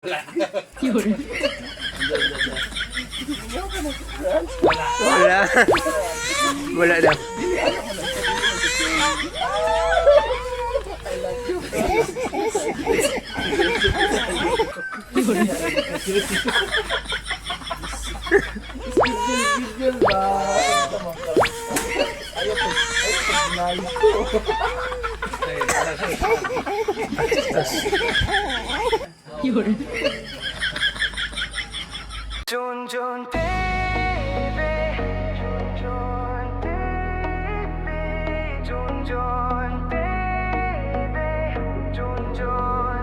Yun. Wala. Wala daw. Yun. Jun Jun baby, Jun Jun baby, Jun Jun baby, Jun Jun.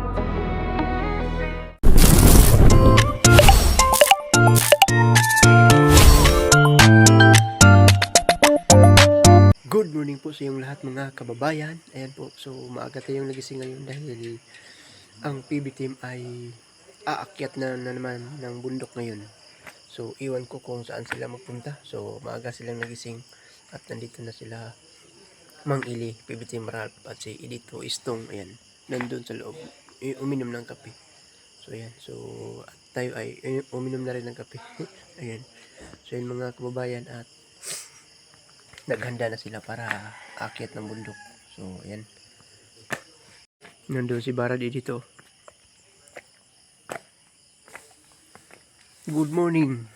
Good morning po sa iyong lahat mga kababayan. Ayan po, so maaga tayong nagising ngayon dahil ang PB team ay aakyat na naman ng bundok ngayon. So iwan ko kung saan sila magpunta. So maaga silang nagising at nandito na sila Mang Ili, PB team Ralph at si Edito Istong. Ayan, nandun sa loob uminom ng kape. So ayan, so at tayo ay uminom na rin ng kape. Ayan, so yun mga kababayan, at naghanda na sila para aakyat ng bundok. So ayan, nandun si Barad dito. Good morning.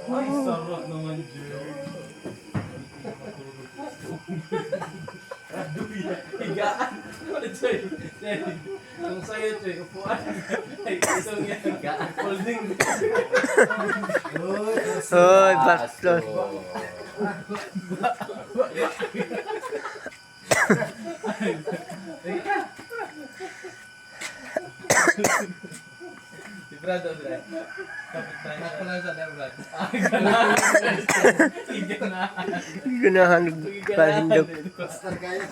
Ay, sarap naman dyan. Higaan. Ano, Choy? Kung sa'yo, Choy, upuan. Ay, isang yan. Higaan. Holding. Hoy, bastos. Si Brad, Brad. Kapit tayo. Nakulang sa na, Brad. Ganahan. Ganahan. Ganahan palindog. Blastar kayo.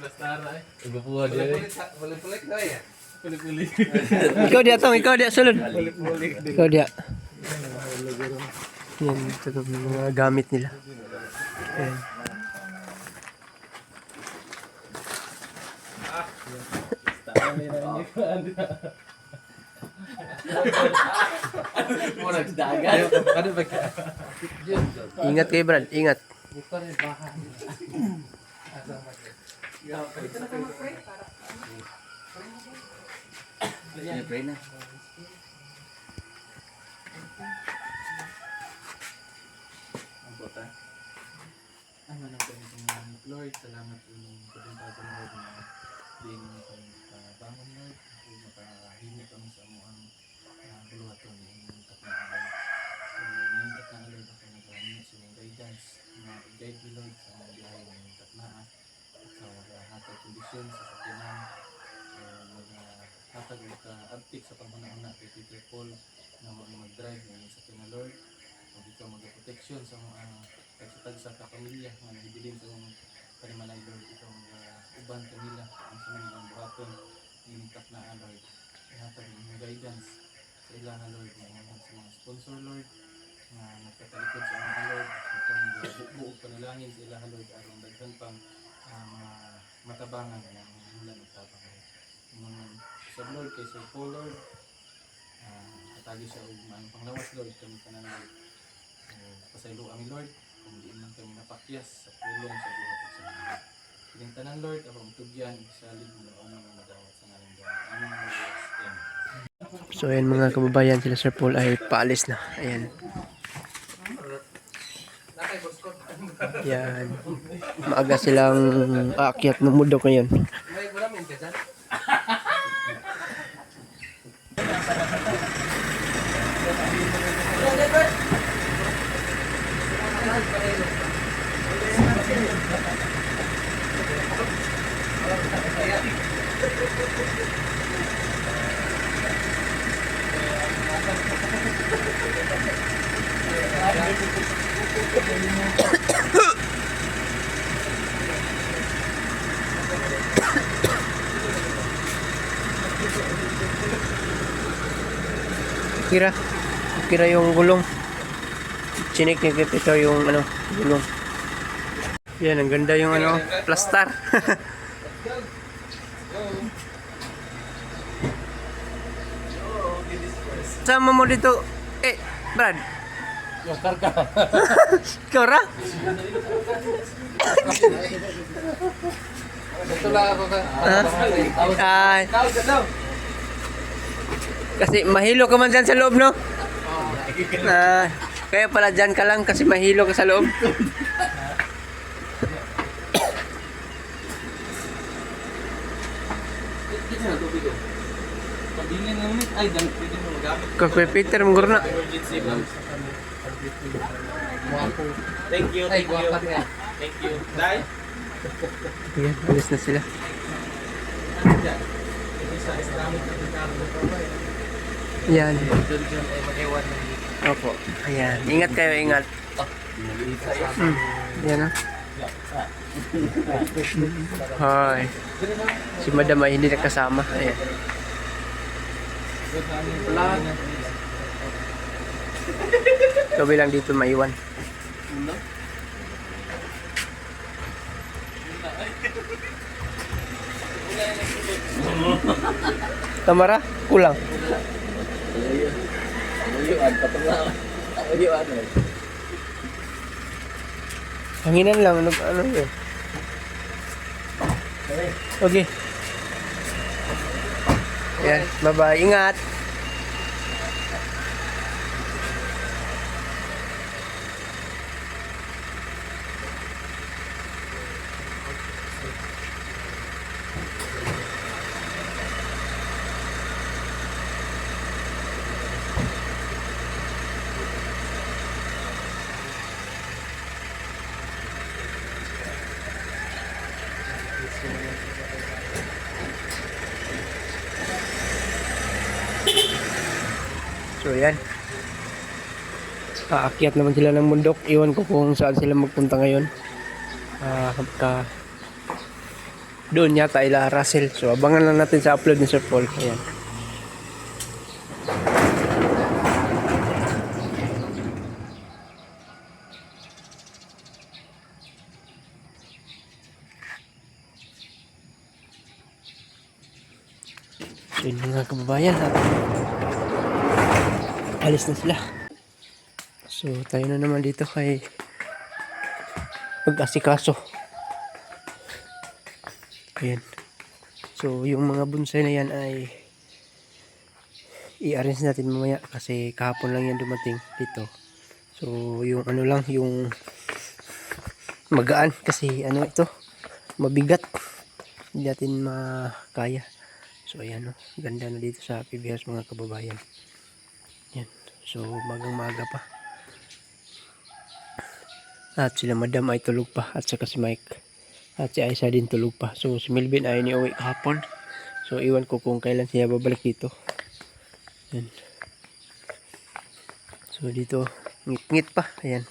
Blastar ay. Ugapuha dyan eh. Pulik-pulik na yan. Pulik-pulik. Ikaw dia tong, ikaw dia sulod. Ikaw dia. Yan, ito yung mga gamit nila. Ayan. Ingat kayo Brad, ingat. Lord, salamat po ng kapintado Lord na din bangon Lord, kung makahimik kami sa amuang buluhaton ng tatnaan. So, ngayong tatnaan Lord, ako nagawin sa mga guidance na i-guide me Lord sa mga biyahe ng tatnaan at sa maghatag kondisyon sa sakyanan, maghatag ka-uptick sa pagmanauna kay Peter Paul na mag-drive ng sakyanan Lord, o ikaw mag-protection sa mga sa kapamilya na nahibilin sa mga panimalay Lord, ikaw uban kanila ang sa mga buhaton inintap na Lord, ihatag ng guidance sa ilang Lord, sa mga sponsor Lord na nagkatalikod sa mga Lord, ikaw buog panalangin sa ilang Lord aron daghan pang mga matabangan ng mula magtabang Lord. Sa Lord kay Sir Paul Lord, katagi siya og maayong panglawas Lord kami tanan Lord. Pasaylo kami Lord kung di man kami napakyas sa pulong sa buhat at sa mga piling tanan Lord, ako magtugyan isalig mo ang mga madawat sa ngalan Lord. Amen. Amen. So ayan mga kababayan, sila Sir Paul ay paalis na. Ayan. Yan. Maaga silang aakyat ng bundok ngayon. Kira. Kira yung gulong. Chinik ni Peter yung ano, gulong. Yan, ang ganda yung ano, plastar. sama mo dito. Brad. Yung karga. Ikaw ra? Ito lang ako ka. Ay, kasi mahilo ka man dyan sa loob, no? Kaya pala dyan ka lang kasi mahilo ka sa loob. Pagdingin lang ni. Ay, dan pwede mo magamit. Kaya Peter, mong gurna. Emergency lang. Thank you, thank you. Thank you. Dai? Ayan, alis na sila. Ayan. Opo. Ayan. Ingat kayo, ingat. Ayan, ha? Hoy. Si Madam ay hindi nakasama. Ayan. Kami lang dito maiwan. Tamara, kulang. Hanginan lang, ano yun? Okay. Ayan, bye-bye. Ingat. So yan. Aakyat naman sila ng bundok. Iwan ko kung saan sila magpunta ngayon. Doon yata ila Russell. So abangan lang natin sa upload ni Sir Paul. Ayan. So yun mga kababayan. Alis na sila. So tayo na naman dito kay pag-asikaso. Ayan. So yung mga bonsai na yan ay i-arrange natin mamaya kasi kahapon lang yan dumating dito. So yung ano lang, yung magaan kasi ano ito, mabigat. Hindi natin makaya. So ayan, ganda na dito sa PBS mga kababayan. Yan. So magang maga pa. At sila Madam ay tulog pa at saka si Mike. At si Aisa din tulog pa. So si Melvin ay niuwi kahapon. So iwan ko kung kailan siya babalik dito. Yan. So dito ngit-ngit pa. Ayan.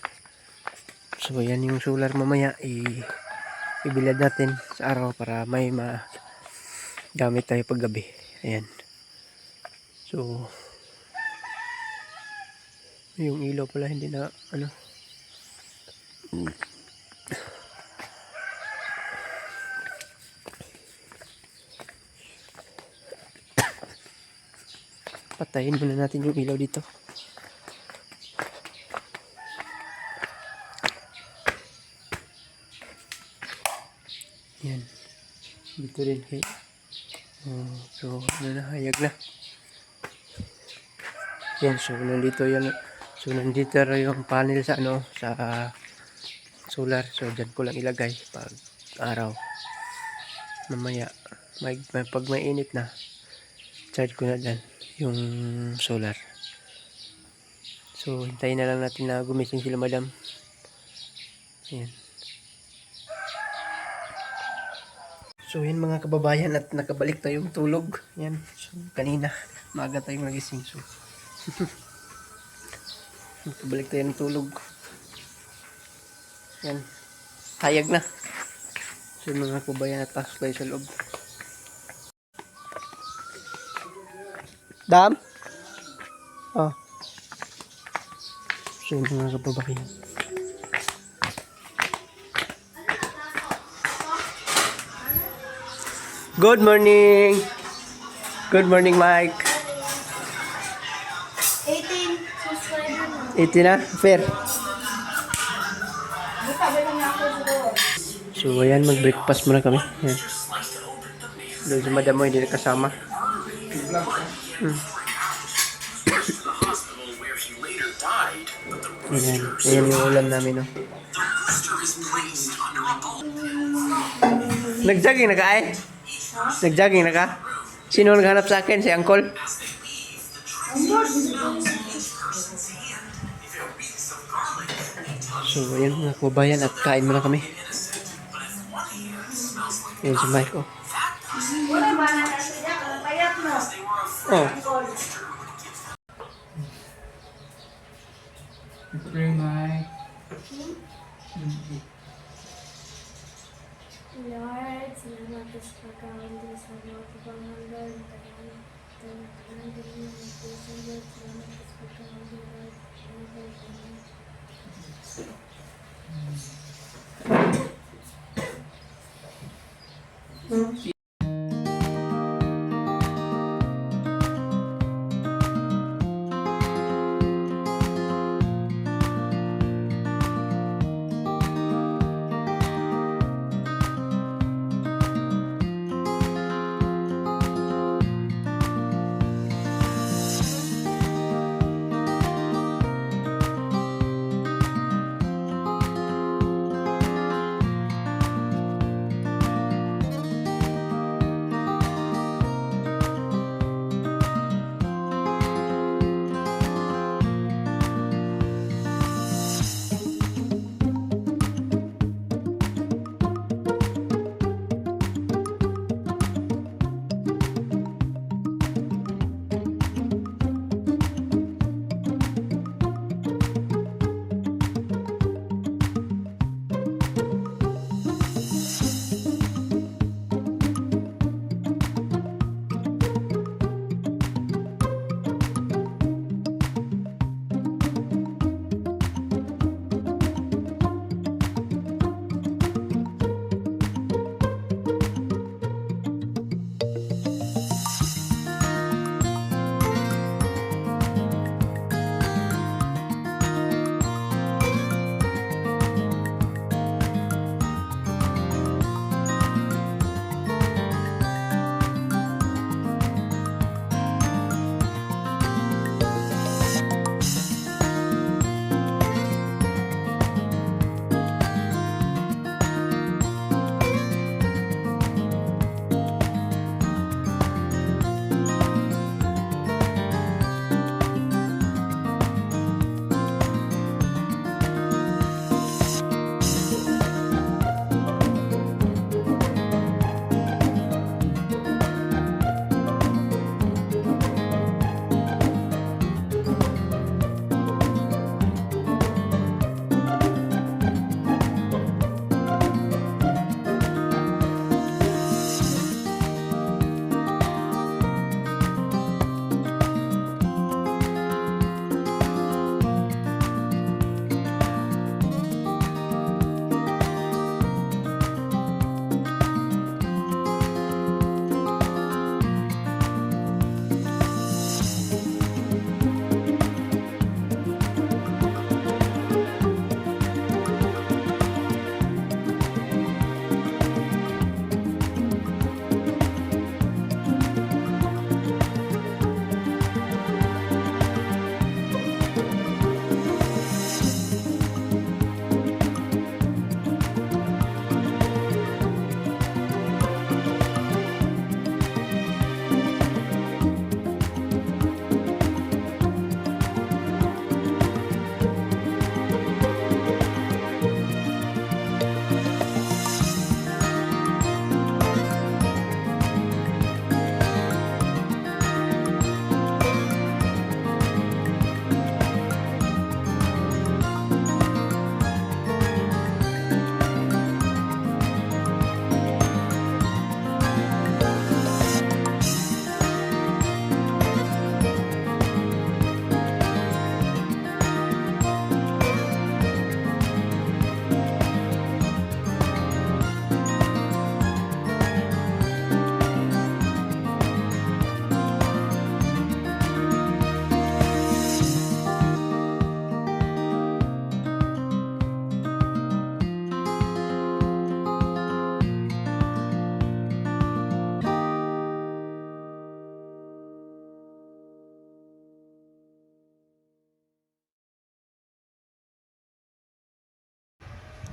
So yan yung solar mamaya ibilad natin sa araw para may gamit tayo pag gabi. Ayan. So yung ilaw pala hindi na ano. Patayin muna natin yung ilaw dito. Yan. Dito rin kay so nanahayag na. Yan, so nandito yan. So nandito yung panel sa ano, sa solar. So dyan ko lang ilagay pag araw. Mamaya pag may init na, charge ko na dyan yung solar. So hintayin na lang natin na gumising sila Madam. Ayan. So yan mga kababayan, at nakabalik tayong tulog. Yan. So kanina maaga tayong nagising. So nakabalik tayong tulog. Yan. Hayag na. So yung mga kababayan, at pasok tayo sa loob. Dam? Oh. So yung mga kababayan. Good morning. Good morning, Mike. 80 na? Fair. So, ayan, mag-breakfast muna kami. Ayan. Doon si madam mo, hindi na kasama. Ayan, ayan yung ulam namin, no. Nag-jogging na ka, eh? Nag-jogging na ka? Sino naghanap sa akin? Si Uncle? So, ayan mga kababayan at kain muna kami. Ayan si Mike, oh. Oh. Pray, Mike. Lord, salamat sa pagkaon sa mga kapangalan. Salamat din ng puso, Lord. Salamat sa pagkaon, Lord.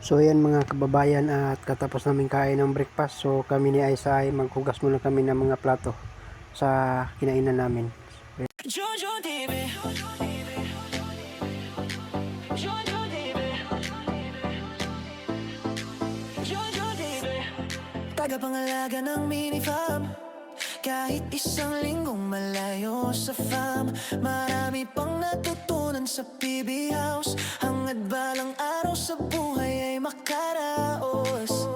So yan mga kababayan, at katapos namin kain ng breakfast, so kami ni Aisa ay maghugas muna kami ng mga plato sa kinainan namin. Jojo TV, Jojo TV, Jojo TV. Tagapangalaga ng mini farm, kahit isang linggong malayo sa farm. Marami pang natutunan sa PB House, hangad balang araw sa buhay ay makaraos.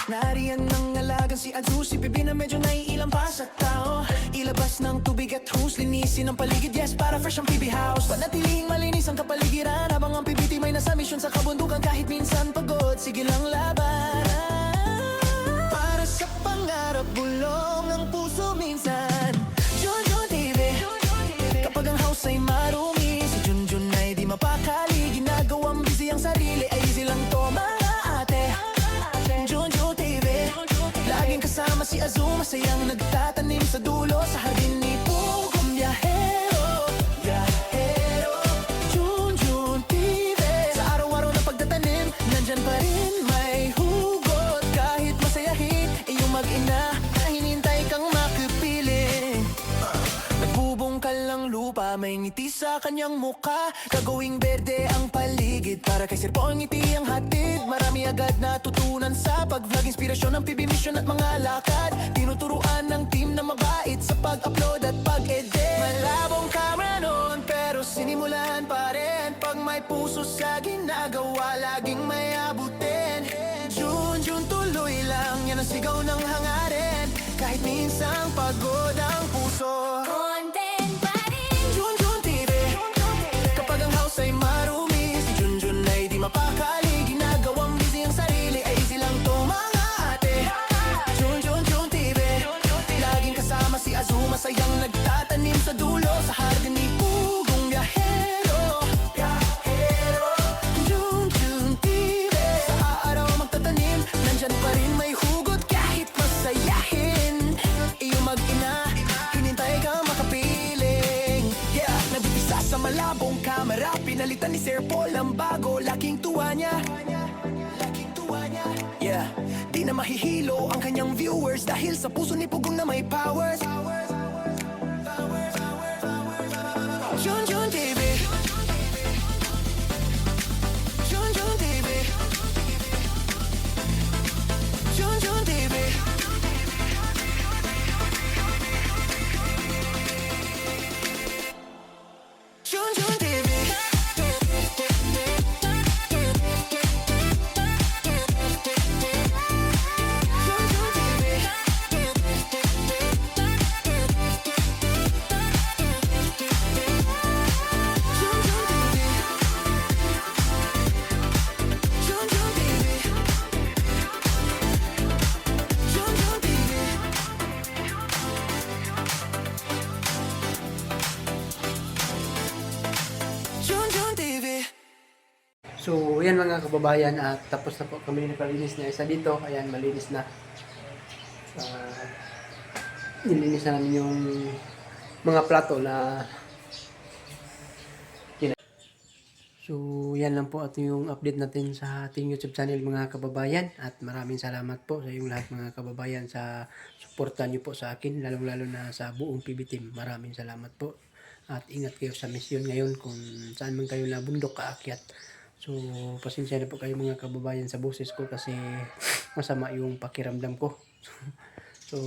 Nariyan ng alagang si Adzu, si PB na medyo naiilang pa sa tao. Ilabas ng tubig at hose, linisin ang paligid, yes, para fresh ang PB House. Panatilihing malinis ang kapaligiran, habang ang PB team ay nasa misyon sa kabundukan. Kahit minsan pagod, sige lang laban. Para sa pangarap, bulong ang puso minsan. Jojo TV, kapag ang house ay marumi, si Junjun ay di mapakali. Ginagawang busy ang sarili, ay easy lang to mga ate. Jojo TV, laging kasama si Azu, masayang nagtatanim sa dulo sa hardin ni Pugong Biyahero. Biyahero, Junjun TV, sa araw-araw na pagtatanim, nandyan pa rin may hugot. Kahit masayahin, iyong mag-ina, hinintay kang makipiling. Nagbubungkal ang lupa, may ngiti sa kanyang muka. Gagawing berde ang paligid, para kay Sir Po ang ngiti ang hatid. Marami agad natutunan sa pag-vlog, inspirasyon ng PB mission at mga lakad. Tinuturuan ng team na mabait sa pag-upload at pag-edit. Malabong camera noon, pero sinimulan pa rin. Pag may puso sa ginagawa, laging may abutin. Junjun tuloy lang, yan ang sigaw ng hangarin. Kahit minsang pagod ang puso, Content pa rin. Junjun TV, kapag ang house ay marumi, si Junjun ay di mapakali. Ginagawang busy ang sarili, ay easy lang to mga ate. Junjun TV, laging kasama si Azu, masayang nagtatanim sa dulo sa hardin ni Pugong Biyahero. Biyahero, Junjun TV, sa araw magtatanim, nandyan pa rin may hugot. Kahit masayahin, iyong mag-ina, hinintay kang makapiling. Yeah, nabibisa sa malabong kamera, pinalitan ni Sir Paul ang bago. Laking tuwa niya, laking tuwa niya. Yeah, di na mahihilo ang kanyang viewers, dahil sa puso ni Pugong na may powers. Junjun TV, Junjun TV, Junjun TV. Junjun TV, Junjun TV, Junjun TV, Junjun TV, Junjun TV. Junjun TV. So yan mga kababayan, at tapos na po kami nagpalinis na isa dito. Ayan, malinis na. Nilinis na namin yung mga plato na So, yan lang po at yung update natin sa ating YouTube channel mga kababayan. At maraming salamat po sa yung lahat mga kababayan sa suporta niyo po sa akin, lalong-lalo na sa buong PB team. Maraming salamat po. At ingat kayo sa misyon ngayon kung saan man kayo na bundok kaakyat. So, pasensya na po kayo mga kababayan sa boses ko kasi masama yung pakiramdam ko. So,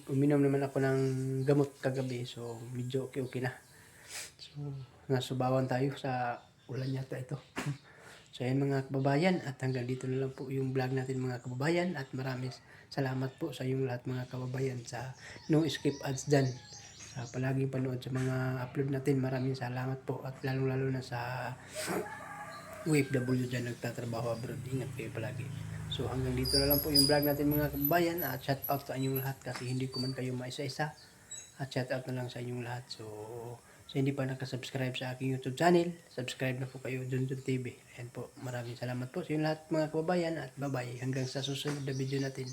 uminom naman ako ng gamot kagabi. So, medyo okay na. So, nasubawan tayo sa ulan yata ito. So, ayan mga kababayan, at hanggang dito na lang po yung vlog natin mga kababayan, at maraming salamat po sa yung lahat mga kababayan sa no skip ads dyan. Sa palaging panood sa mga upload natin, maraming salamat po, at lalong-lalo na sa OFW dyan nagtatrabaho abroad. Ingat kayo palagi. So, hanggang dito na lang po yung vlog natin mga kababayan, at shout out sa inyong lahat kasi hindi ko man kayo maisa-isa. At shout out na lang sa inyong lahat. So, hindi pa nakasubscribe sa aking YouTube channel, subscribe na po kayo, Junjun TV. Ayan po, maraming salamat po sa inyong lahat mga kababayan, at bye-bye hanggang sa susunod na video natin.